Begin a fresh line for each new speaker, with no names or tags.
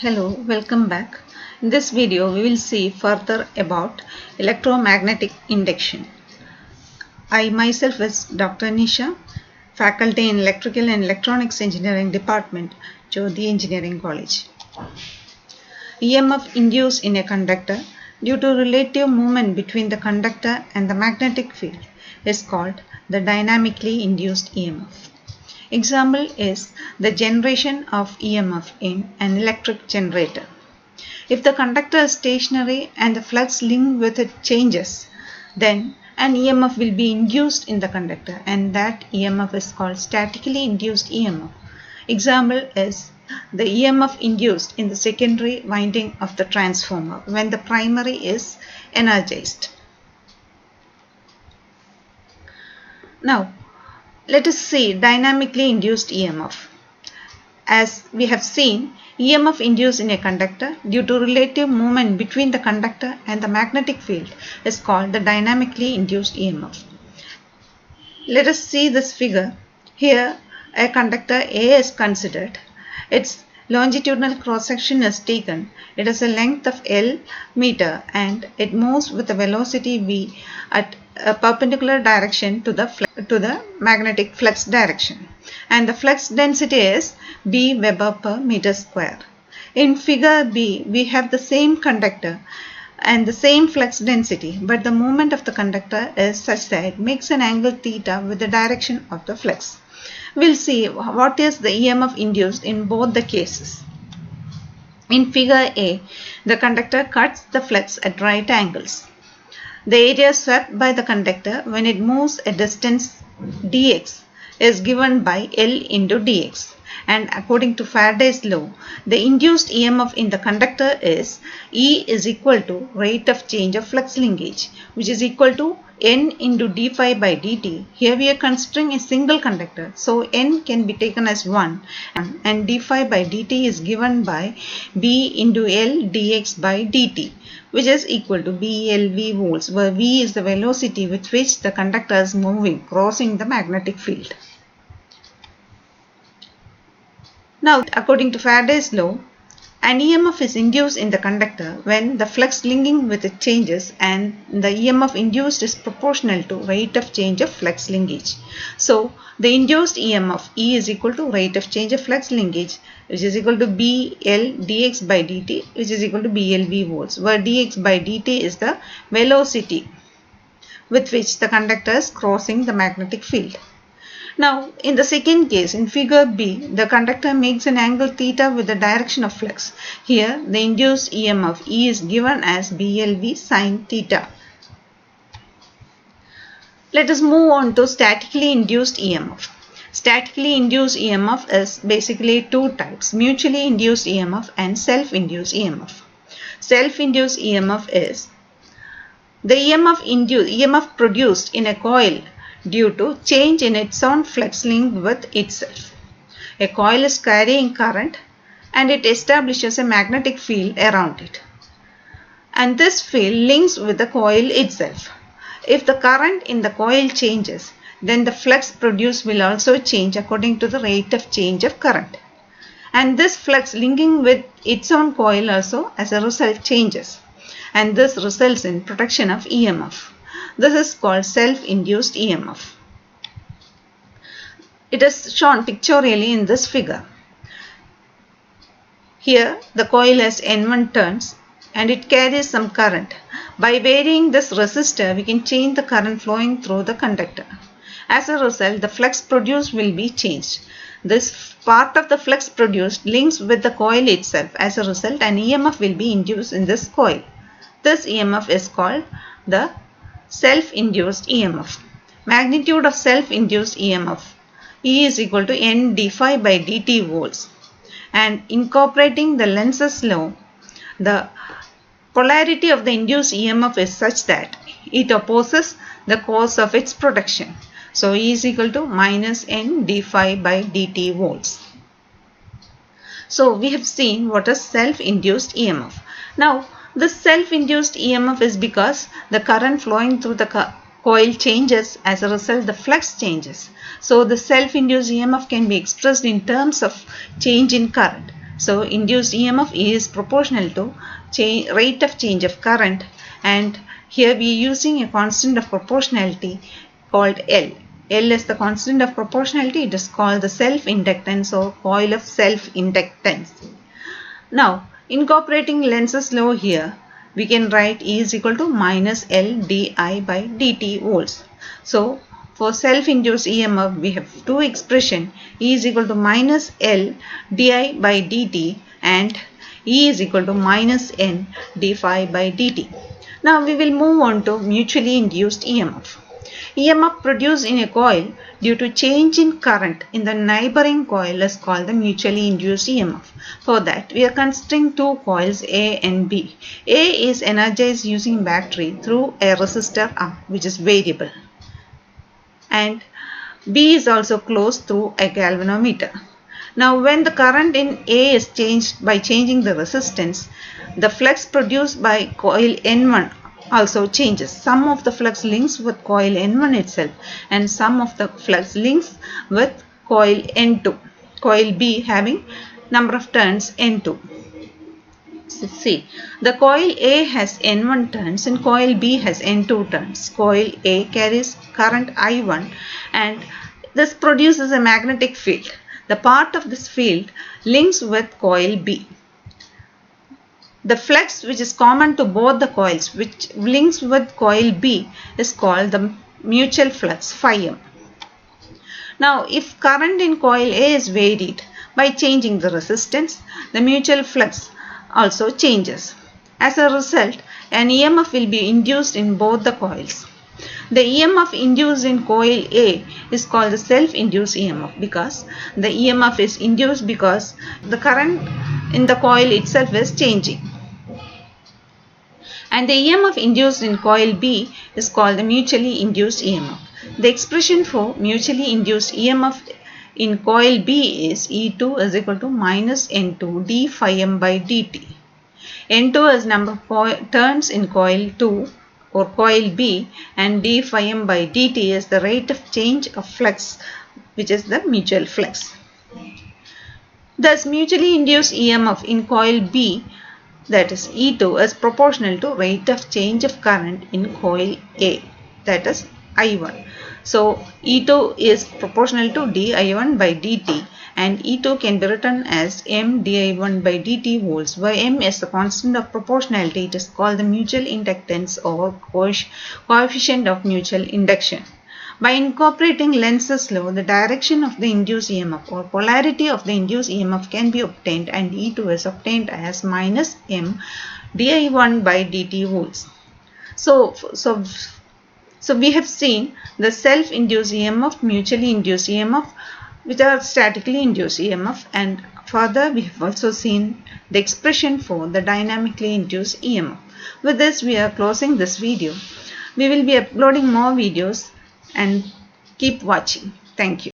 Hello, welcome back. In this video, we will see further about electromagnetic induction. I myself is Dr. Nisha, faculty in Electrical and Electronics Engineering Department, Jyoti Engineering College. EMF induced in a conductor due to relative movement between the conductor and the magnetic field is called the dynamically induced EMF. Example is the generation of EMF in an electric generator. If the conductor is stationary and the flux linked with it changes, then an EMF will be induced in the conductor, and that EMF is called statically induced EMF. Example is the EMF induced in the secondary winding of the transformer when the primary is energized. Now, let us see dynamically induced EMF. As we have seen, EMF induced in a conductor due to relative movement between the conductor and the magnetic field is called the dynamically induced EMF. Let us see this figure. Here, a conductor A is considered. Its longitudinal cross section is taken. It has a length of L meter and it moves with a velocity V at a perpendicular direction to the magnetic flux direction, and the flux density is B Weber per meter square. In figure B, we have the same conductor and the same flux density, but the movement of the conductor is such that it makes an angle theta with the direction of the flux. We'll see what is the EMF induced in both the cases. In figure A, the conductor cuts the flux at right angles. The area swept by the conductor when it moves a distance dx is given by L into dx, and according to Faraday's law, the induced EMF in the conductor is E is equal to rate of change of flux linkage, which is equal to N into d phi by dt. Here we are considering a single conductor, so N can be taken as 1 and d phi by dt is given by B into L dx by dt, which is equal to BLV volts, where V is the velocity with which the conductor is moving, crossing the magnetic field. Now, according to Faraday's law, an EMF is induced in the conductor when the flux linking with it changes, and the EMF induced is proportional to rate of change of flux linkage. So, the induced EMF E is equal to rate of change of flux linkage, which is equal to BL dx by dt, which is equal to BLV volts, where dx by dt is the velocity with which the conductor is crossing the magnetic field. Now, in the second case, in figure B, the conductor makes an angle theta with the direction of flux. Here, the induced EMF E is given as BLV sin theta. Let us move on to statically induced EMF. Statically induced EMF is basically two types: mutually induced EMF and self-induced EMF. Self-induced EMF is the EMF produced in a coil due to change in its own flux linked with itself. A coil is carrying current and it establishes a magnetic field around it, and this field links with the coil itself. If the current in the coil changes, then the flux produced will also change according to the rate of change of current, and this flux linking with its own coil also as a result changes, and this results in production of EMF. This is called self-induced EMF. It is shown pictorially in this figure. Here the coil has N1 turns and it carries some current. By varying this resistor, we can change the current flowing through the conductor. As a result, the flux produced will be changed. This part of the flux produced links with the coil itself. As a result, an EMF will be induced in this coil. This EMF is called the self-induced EMF. Magnitude of self-induced EMF E is equal to N d phi by dt volts, and incorporating the Lenz's law, the polarity of the induced EMF is such that it opposes the cause of its production. So E is equal to minus N d phi by dt volts. So we have seen what is self-induced EMF. Now, this self-induced EMF is because the current flowing through the coil changes. As a result, the flux changes. So the self-induced EMF can be expressed in terms of change in current. So induced EMF is proportional to rate of change of current, and here we are using a constant of proportionality called L. L is the constant of proportionality. It is called the self-inductance or coil of self-inductance. Now, incorporating Lenz's law here, we can write E is equal to minus L di by dt volts. So, for self-induced EMF, we have two expressions. E is equal to minus L di by dt and E is equal to minus N d phi by dt. Now, we will move on to mutually induced EMF. EMF produced in a coil due to change in current in the neighboring coil is called the mutually induced EMF. For that, we are considering two coils A and B. A is energized using battery through a resistor R, which is variable, and B is also closed through a galvanometer. Now, when the current in A is changed by changing the resistance, the flux produced by coil N1 also changes. Some of the flux links with coil N1 itself and some of the flux links with coil N2. Coil B having number of turns N2. See, the coil A has N1 turns and coil B has N2 turns. Coil A carries current I1 and this produces a magnetic field. The part of this field links with coil B. The flux which is common to both the coils which links with coil B is called the mutual flux phi m. Now, if current in coil A is varied by changing the resistance, the mutual flux also changes. As a result, an EMF will be induced in both the coils. The EMF induced in coil A is called the self-induced EMF because the EMF is induced because the current in the coil itself is changing. And the EMF induced in coil B is called the mutually induced EMF. The expression for mutually induced EMF in coil B is E2 is equal to minus N2 d phi m by dt. N2 is number of turns in coil 2 or coil B and d phi m by dt is the rate of change of flux, which is the mutual flux. Thus, mutually induced EMF in coil B, that is E2, is proportional to rate of change of current in coil A, that is I1. So, E2 is proportional to di1 by dt and E2 can be written as m di1 by dt volts, where m is the constant of proportionality. It is called the mutual inductance or coefficient of mutual induction. By incorporating Lenz's law, the direction of the induced EMF or polarity of the induced EMF can be obtained and E2 is obtained as minus m di1 by dt volts. So we have seen the self-induced EMF, mutually induced EMF, which are statically induced EMF, and further we have also seen the expression for the dynamically induced EMF. With this, we are closing this video. We will be uploading more videos and keep watching. Thank you.